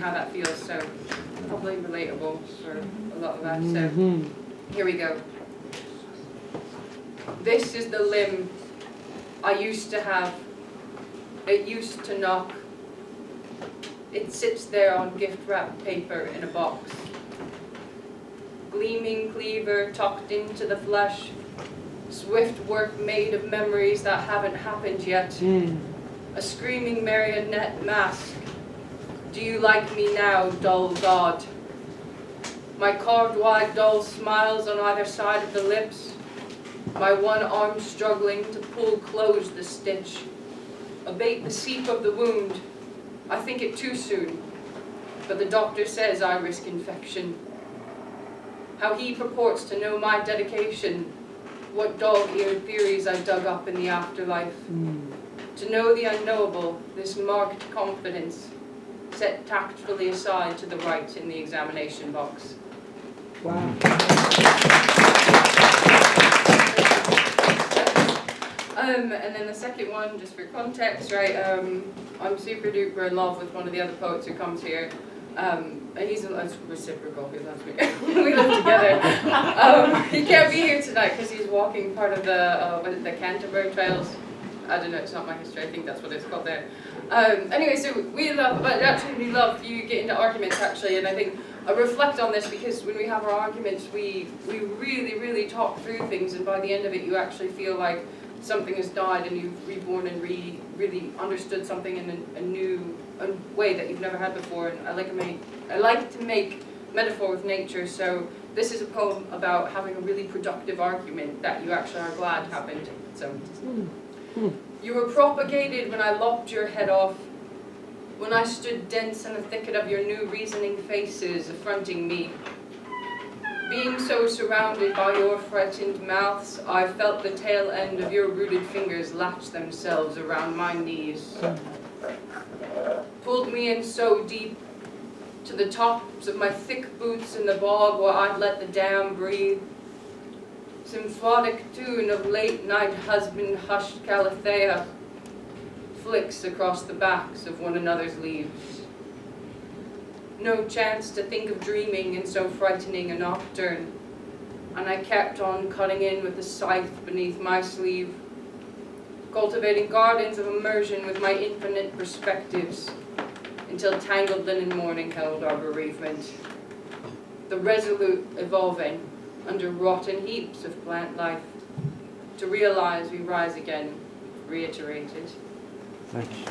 how that feels, so probably relatable for a lot of us. So here we go. This is the limb I used to have. It used to knock. It sits there on gift-wrapped paper in a box. Gleaming cleaver tucked into the flesh. Swift work made of memories that haven't happened yet. A screaming marionette mask. Do you like me now, dull god? My carved-wide dull smiles on either side of the lips. My one arm struggling to pull close the stitch. Abate the seep of the wound. I think it too soon, but the doctor says I risk infection. How he purports to know my dedication, what dog-eared theories I dug up in the afterlife. To know the unknowable, this marked confidence, set tactfully aside to the right in the examination box. Wow. And then the second one, just for context, right, I'm super duper in love with one of the other poets who comes here. And he's reciprocal, he loves me. We live together. He can't be here tonight because he's walking part of the Canterbury Trails. I don't know, it's not my history, I think that's what it's called there. Anyway, so we love you get into arguments actually, and I think I reflect on this because when we have our arguments, we really, really talk through things, and by the end of it, you actually feel like something has died and you've reborn and really understood something in a new way that you've never had before. And I like to make metaphor with nature, so this is a poem about having a really productive argument that you actually are glad happened. So, you were propagated when I lopped your head off, when I stood dense in a thicket of your new reasoning faces affronting me. Being so surrounded by your frightened mouths, I felt the tail end of your rooted fingers latch themselves around my knees. Pulled me in so deep, to the tops of my thick boots in the bog where I'd let the dam breathe. Symphonic tune of late-night husband hushed calathea flicks across the backs of one another's leaves. No chance to think of dreaming in so frightening a nocturne, and I kept on cutting in with the scythe beneath my sleeve, cultivating gardens of immersion with my infinite perspectives, until tangled linen mourning held our bereavement. The resolute evolving under rotten heaps of plant life, to realize we rise again, reiterated. Thank you.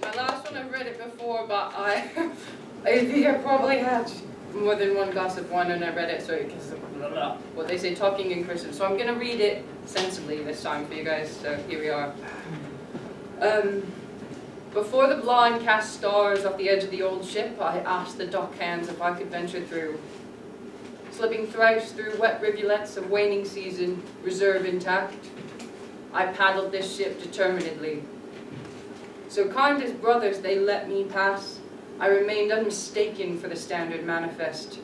My last one, I've read it before, but I think I probably had more than one glass of wine when I read it, so because what they say, talking in cursive. So I'm going to read it sensibly this time for you guys, so here we are. Before the blind cast stars off the edge of the old ship, I asked the dock hands if I could venture through. Slipping thrice through wet rivulets of waning season, reserve intact, I paddled this ship determinedly. So kind as brothers they let me pass, I remained unmistaken for the standard manifest.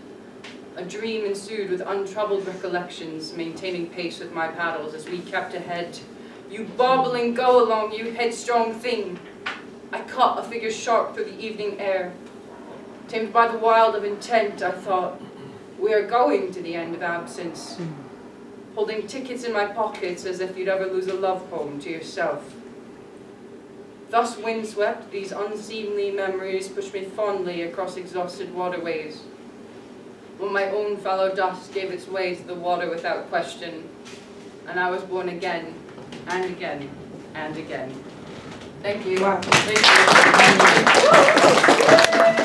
A dream ensued with untroubled recollections, maintaining pace with my paddles as we kept ahead. You bobbling go along, you headstrong thing. I caught a figure sharp through the evening air. Tamed by the wild of intent, I thought, we are going to the end of absence. Holding tickets in my pockets as if you'd ever lose a love poem to yourself. Thus windswept, these unseemly memories push me fondly across exhausted waterways. When my own fallow dust gave its way to the water without question, and I was born again, and again, and again. Thank you. Wow. Thank you.